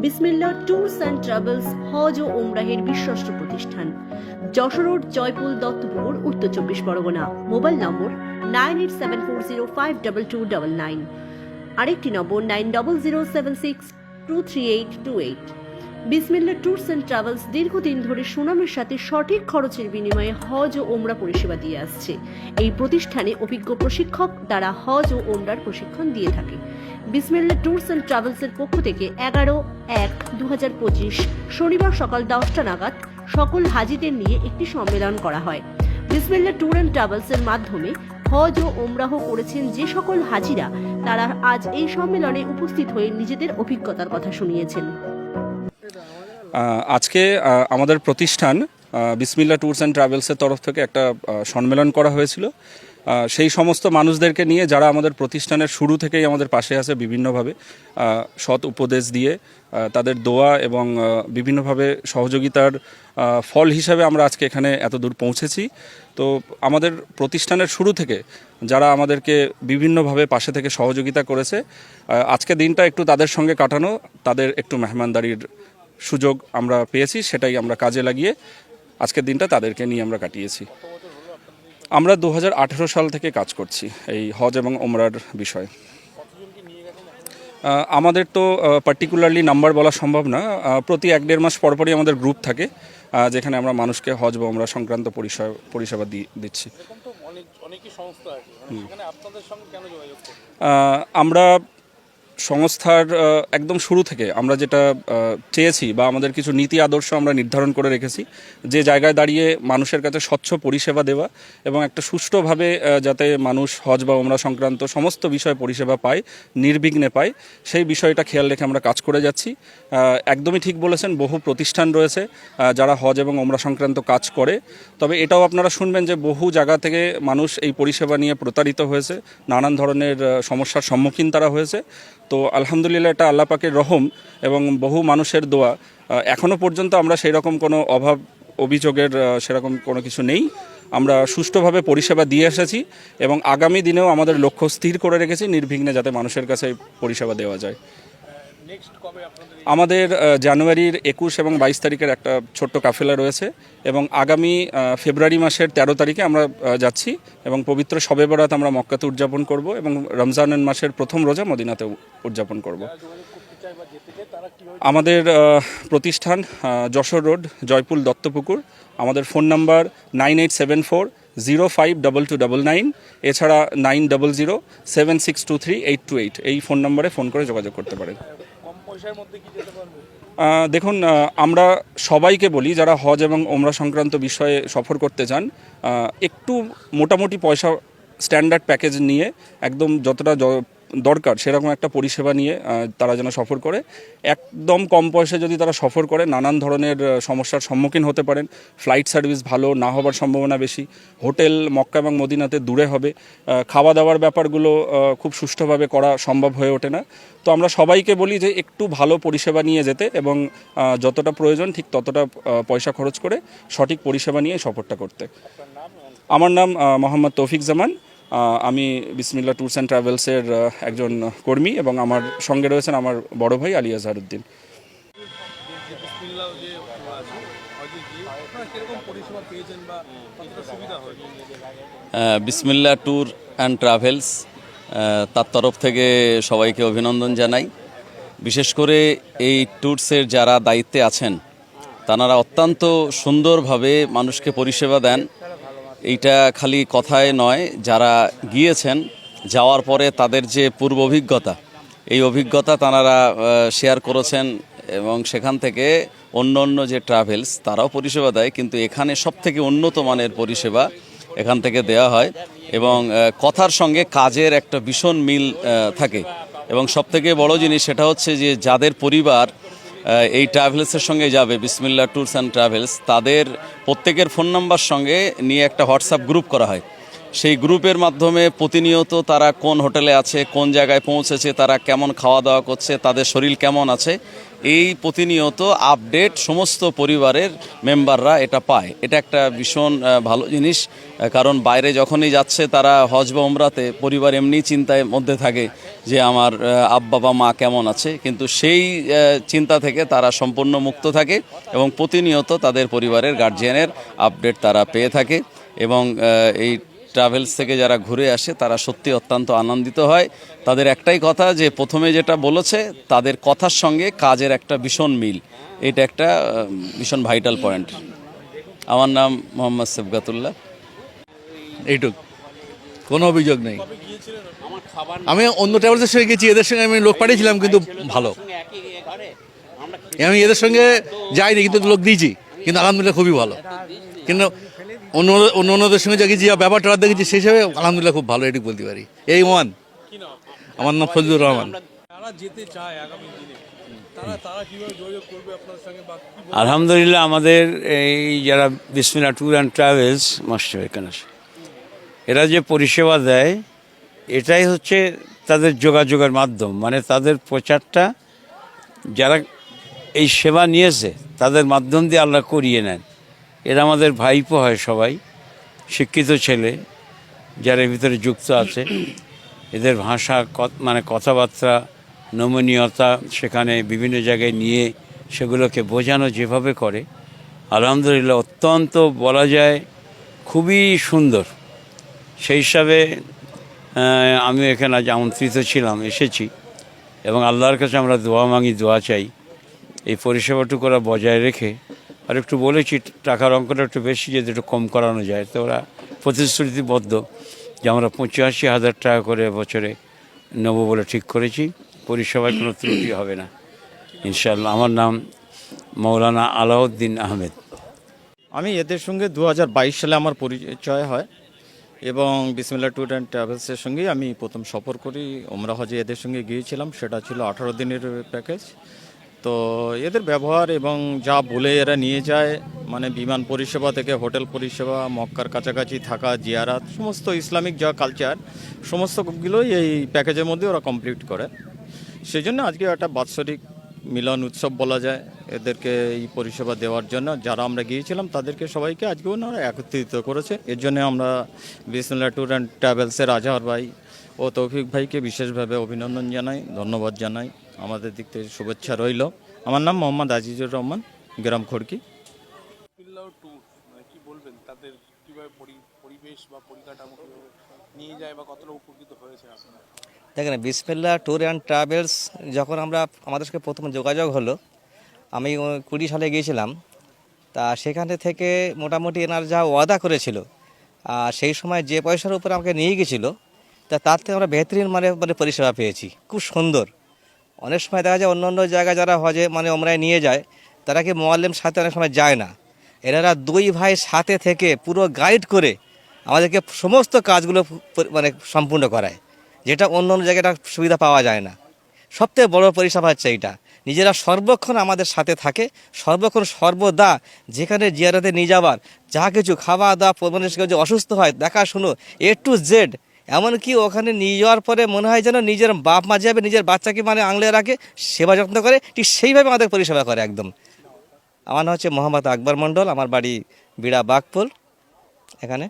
বিসমিল্লাহ tours and travels হজ ও ওমরাহের বিশ্বস্ত প্রতিষ্ঠান, যশোর রোড, জয়পুর, দত্তপুকুর, উত্তর 24 পরগনা। মোবাইল নম্বর 9874052299, আরেকটি নম্বর 9007623828। বিসমিল্লাহ ট্যুরস অ্যান্ড ট্রাভেলস দীর্ঘদিন ধরে সুনামের সাথে সঠিক খরচের বিনিময়ে হজ ও ওমরা পরিষেবা দিয়ে আসছে। এই প্রতিষ্ঠানে অভিজ্ঞ প্রশিক্ষক দ্বারা হজ ও ওমরার প্রশিক্ষণ দিয়ে থাকে। বিসমিল্লাহ ট্যুরস অ্যান্ড ট্রাভেলসের পক্ষ থেকে 11/1/2025 শনিবার সকাল 10টা নাগাদ সকল হাজিদের নিয়ে একটি সম্মেলন করা হয়। বিসমিল্লাহ ট্যুর অ্যান্ড ট্রাভেলসের মাধ্যমে হজ ও ওমরাহ করেছেন যে সকল হাজিরা, তারা আজ এই সম্মেলনে উপস্থিত হয়ে নিজেদের অভিজ্ঞতার কথা শুনিয়েছেন। আজকে আমাদের প্রতিষ্ঠান বিসমিল্লাহ ট্যুরস অ্যান্ড ট্রাভেলসের তরফ থেকে একটা সম্মেলন করা হয়েছিল। সেই সমস্ত মানুষদেরকে নিয়ে যারা আমাদের প্রতিষ্ঠানের শুরু থেকেই আমাদের পাশে আছে, বিভিন্নভাবে সৎ উপদেশ দিয়ে তাদের দোয়া এবং বিভিন্নভাবে সহযোগিতার ফল হিসাবে আমরা আজকে এখানে এত দূর পৌঁছেছি। তো আমাদের প্রতিষ্ঠানের শুরু থেকে যারা আমাদেরকে বিভিন্নভাবে পাশে থেকে সহযোগিতা করেছে, আজকে দিনটা একটু তাদের সঙ্গে কাটানো, তাদের একটু মেহমানদারির সুযোগ আমরা পেয়েছি, সেটাই আমরা কাজে লাগিয়ে আজকের দিনটা তাদেরকে নিয়ে আমরা কাটিয়েছি। আমরা 2018 সাল থেকে কাজ করছি এই হজ এবং ওমরার বিষয়ে। আমাদের তো পার্টিকুলারলি নাম্বার বলা সম্ভব না। প্রতি 1-1.5 মাস পরপরই আমাদের গ্রুপ থাকে, যেখানে আমরা মানুষকে হজ বা ওমরা সংক্রান্ত পরিষেবা দিচ্ছি। আমরা সংস্থার একদম শুরু থেকে আমরা যেটা চেয়েছি বা আমাদের কিছু নীতি আদর্শ আমরা নির্ধারণ করে রেখেছি, যে জায়গায় দাঁড়িয়ে মানুষের কাছে স্বচ্ছ পরিষেবা দেওয়া এবং একটা সুষ্ঠুভাবে যাতে মানুষ হজ বা ওমরা সংক্রান্ত সমস্ত বিষয়ে পরিষেবা পায়, নির্বিঘ্নে পায়, সেই বিষয়টা খেয়াল রেখে আমরা কাজ করে যাচ্ছি। একদমই ঠিক বলেছেন, বহু প্রতিষ্ঠান রয়েছে যারা হজ এবং ওমরা সংক্রান্ত কাজ করে, তবে এটাও আপনারা শুনবেন যে বহু জায়গা থেকে মানুষ এই পরিষেবা নিয়ে প্রতারিত হয়েছে, নানান ধরনের সমস্যার সম্মুখীন তারা হয়েছে। তো আলহামদুলিল্লাহ, এটা আল্লাহ পাকের রহম এবং বহু মানুষের দোয়া। এখনও পর্যন্ত আমরা সেই রকম কোনো অভিযোগের সেরকম কোনো কিছু নেই। আমরা সুষ্ঠুভাবে পরিষেবা দিয়ে এসেছি এবং আগামী দিনেও আমাদের লক্ষ্য স্থির করে রেখেছি নির্বিঘ্নে যাতে মানুষের কাছে পরিষেবা দেওয়া যায়। আমাদের জানুয়ারির 21 এবং 22 তারিখের একটা ছোট্ট কাফেলা রয়েছে এবং আগামী ফেব্রুয়ারি মাসের 13 তারিখে আমরা যাচ্ছি এবং পবিত্র শবে বরাত আমরা মক্কাতে উদযাপন করব এবং রমজানের মাসের প্রথম রোজা মদিনাতে উদযাপন করব। আমাদের প্রতিষ্ঠান যশোর রোড, জয়পুর, দত্তপুকুর। আমাদের ফোন নাম্বার 9874052299, এছাড়া 9007623828 এই ফোন নম্বরে ফোন করে যোগাযোগ করতে পারেন। দেখুন, আমরা সবাইকে বলি যারা হজ এবং ওমরা সংক্রান্ত বিষয়ে সফর করতে চান, একটু মোটামুটি পয়সা স্ট্যান্ডার্ড প্যাকেজ নিয়ে একদম যতটা দরকার সেরকম একটা পরিষেবা নিয়ে তারা যেন সফর করে। একদম কম পয়সায় যদি তারা সফর করে, নানান ধরনের সমস্যার সম্মুখীন হতে পারেন। ফ্লাইট সার্ভিস ভালো না হবার সম্ভাবনা বেশি, হোটেল মক্কা এবং মদিনাতে দূরে হবে, খাওয়া দাওয়ার ব্যাপারগুলো খুব সুষ্ঠুভাবে করা সম্ভব হয়ে ওঠে না। তো আমরা সবাইকে বলি যে একটু ভালো পরিষেবা নিয়ে যেতে এবং যতটা প্রয়োজন ঠিক ততটা পয়সা খরচ করে সঠিক পরিষেবা নিয়ে সফরটা করতে। আমার নাম মোহাম্মদ তৌফিক জামান। আমি বিসমিল্লাহ ট্যুরস অ্যান্ড ট্রাভেলসের একজন কর্মী এবং আমার সঙ্গে রয়েছেন আমার বড় ভাই আলী আজহারউদ্দিন। বিসমিল্লাহ ট্যুর অ্যান্ড ট্রাভেলস তার তরফ থেকে সবাইকে অভিনন্দন জানাই। বিশেষ করে এই ট্যুরসের যারা দায়িত্বে আছেন, তাঁরা অত্যন্ত সুন্দরভাবে মানুষকে পরিষেবা দেন। এইটা খালি কথায় নয়, যারা গিয়েছেন যাওয়ার পরে তাদের যে পূর্ব অভিজ্ঞতা, এই অভিজ্ঞতা তাঁরা শেয়ার করেছেন এবং সেখান থেকে অন্য অন্য যে ট্রাভেলস তারাও পরিষেবা দেয়, কিন্তু এখানে সবথেকে উন্নত মানের পরিষেবা এখান থেকে দেওয়া হয় এবং কথার সঙ্গে কাজের একটা ভীষণ মিল থাকে। এবং সবথেকে বড় জিনিস সেটা হচ্ছে যে যাদের পরিবার এই ট্রাভেলসের সঙ্গে যাবে, বিসমিল্লাহ ট্যুরস অ্যান্ড ট্রাভেলস, তাদের প্রত্যেকের ফোন নাম্বার সঙ্গে নিয়ে একটা হোয়াটসঅ্যাপ গ্রুপ করা হয় সেই গ্রুপের মাধ্যমে প্রতিনিয়ত তারা কোন হোটেলে আছে, কোন জায়গায় পৌঁছেছে, তারা কেমন খাওয়া দাওয়া করছে, তাদের শরীর কেমন আছে, এই প্রতিনিয়ত আপডেট সমস্ত পরিবারের মেম্বাররা এটা পায়। এটা একটা ভীষণ ভালো জিনিস, কারণ বাইরে যখনই যাচ্ছে তারা হজ বা উমরাতে, পরিবার এমনি চিন্তার মধ্যে থাকে যে আমার আব্বা বা মা কেমন আছে, কিন্তু সেই চিন্তা থেকে তারা সম্পূর্ণ মুক্ত থাকে এবং প্রতিনিয়ত তাদের পরিবারের গার্জিয়ানের আপডেট তারা পেয়ে থাকে। এবং এই ট্রাভেলস থেকে যারা ঘুরে আসে তারা সত্যি অত্যন্ত আনন্দিত হয়। তাদের একটাই কথা, যে প্রথমে যেটা বলেছে তাদের কথার সঙ্গে কাজের একটা ভীষণ মিল, এটা একটা ভীষণ ভাইটাল পয়েন্ট। আমার নাম মোহাম্মদ সেবগাতুল্লাহ। এইটুক, কোনো অভিযোগ নেই। আমি অন্য ট্রাভেলসের সঙ্গে গেছি, এদের সঙ্গে আমি লোক পাঠিয়েছিলাম কিন্তু ভালো। আমি এদের সঙ্গে যাইনি কিন্তু লোক দিয়েছি, কিন্তু আলহামদুলিল্লাহ খুবই ভালো। কিন্তু অন্যদের সঙ্গে যা গেছি, যা ব্যাপারটা দেখেছি, সেই হিসাবে আলহামদুলিল্লাহ খুব ভালো, এটুকু বলতে পারি। এই ওয়ান, আমার নাম ফজলুর রহমান। আলহামদুলিল্লাহ, আমাদের এই যারা বিসমিল্লাহ ট্যুর অ্যান্ড ট্রাভেলস মাস্টার এখানে, এরা যে পরিষেবা দেয় এটাই হচ্ছে তাদের যোগাযোগের মাধ্যম। মানে তাদের প্রচারটা যারা এই সেবা নিয়েছে তাদের মাধ্যম দিয়ে আল্লাহ করিয়ে নেন। এরা আমাদের ভাইপো হয়, সবাই শিক্ষিত ছেলে যারা এর ভিতরে যুক্ত আছে। এদের ভাষা, মানে কথাবার্তা, নমনীয়তা, সেখানে বিভিন্ন জায়গায় নিয়ে সেগুলোকে বোঝানো যেভাবে করে, আলহামদুলিল্লাহ অত্যন্ত বলা যায় খুবই সুন্দর। সেই হিসাবে আমি এখানে আজ আমন্ত্রিত ছিলাম, এসেছি, এবং আল্লাহর কাছে আমরা দোয়া মাঙি, দোয়া চাই এই পরিষেবাটুকু ওরা বজায় রেখে। আর একটু বলেছি টাকার অঙ্কটা একটু বেশি, যদি একটু কম করানো যায়। তো ওরা প্রতিশ্রুতিবদ্ধ যে আমরা 85,000 টাকা করে বছরে নেব বলে ঠিক করেছি। পরিষেবায় কোনো ত্রুটি হবে না ইনশাআল্লাহ। আমার নাম মৌলানা আলাউদ্দিন আহমেদ। আমি এদের সঙ্গে 2022 সালে আমার পরিচয় হয় এবং বিসমিল্লাহ ট্যুর অ্যান্ড ট্রাভেলসের সঙ্গেই আমি প্রথম সফর করি। ওমরা হজে এদের সঙ্গে গিয়েছিলাম, সেটা ছিল 18 দিনের প্যাকেজ। তো এদের ব্যবহার এবং যা বলে এরা নিয়ে যায়, মানে বিমান পরিষেবা থেকে হোটেল পরিষেবা, মক্কার কাছাকাছি থাকা, জিয়ারাত, সমস্ত ইসলামিক যা কালচার, সমস্তগুলোই এই প্যাকেজের মধ্যে ওরা কমপ্লিট করে। সেই জন্য আজকে একটা বাৎসরিক মিলন উৎসব বলা যায় এদেরকে এই পরিষেবা দেওয়ার জন্য। যারা আমরা গিয়েছিলাম তাদেরকে সবাইকে আজকে ওনারা একত্রিত করেছে। এর জন্য আমরা বিসমিল্লাহ ট্যুর অ্যান্ড ট্রাভেলসের আজহার ভাই ও তৌফিক ভাইকে বিশেষভাবে অভিনন্দন জানাই, ধন্যবাদ জানাই। আমাদের দিক থেকে শুভেচ্ছা রইল। আমার নাম মোহাম্মদ আজিজুর রহমান, গ্রাম খড়কি। কি বলবেন, তাদের কিভাবে পরিবেশ বা পরিকাঠামো নিয়ে যায় বা কতটা উপকৃত হয়েছে আপনারা? দেখেন, বিসমিল্লাহ ট্যুর অ্যান্ড ট্রাভেলস যখন আমাদের সাথে প্রথম যোগাযোগ হলো, আমি 20 সালে গিয়েছিলাম। তা সেখানে থেকে মোটামুটি এনার যা ওয়াদা করেছিল, সেই সময় যে পয়সার উপরে আমাকে নিয়ে গেছিলো, তার থেকে আমরা বেহতরিন মানে পরিষেবা পেয়েছি, খুব সুন্দর। অনেক সময় দেখা যায় অন্য অন্য জায়গায় যারা হজে ওমরায় নিয়ে যায়, তারা কি মোয়াল্লেম সাথে অনেক সময় যায় না। এনারা 2 ভাই সাথে থেকে পুরো গাইড করে আমাদেরকে সমস্ত কাজগুলো সম্পূর্ণ করায়, যেটা অন্য অন্য জায়গায় সুবিধা পাওয়া যায় না। সবথেকে বড় পরিষেবা হচ্ছে এইটা। নিজেরা সর্বক্ষণ আমাদের সাথে থাকে, সর্বক্ষণ সর্বদা যেখানে জিয়ারতে নিয়ে যাবার যা কিছু খাওয়া দাওয়া, যে অসুস্থ হয় দেখাশুনো A to Z, এমনকি ওখানে নিয়ে যাওয়ার পরে মনে হয় যেন নিজের বাপ মা যাবে, নিজের বাচ্চাকে আংলে রাখে, সেবা যত্ন করে, ঠিক সেইভাবে আমাদের পরিষেবা করে একদম। আমার নাম হচ্ছে মোহাম্মদ আকবর মণ্ডল, আমার বাড়ি বিড়া বাগপুল এখানে।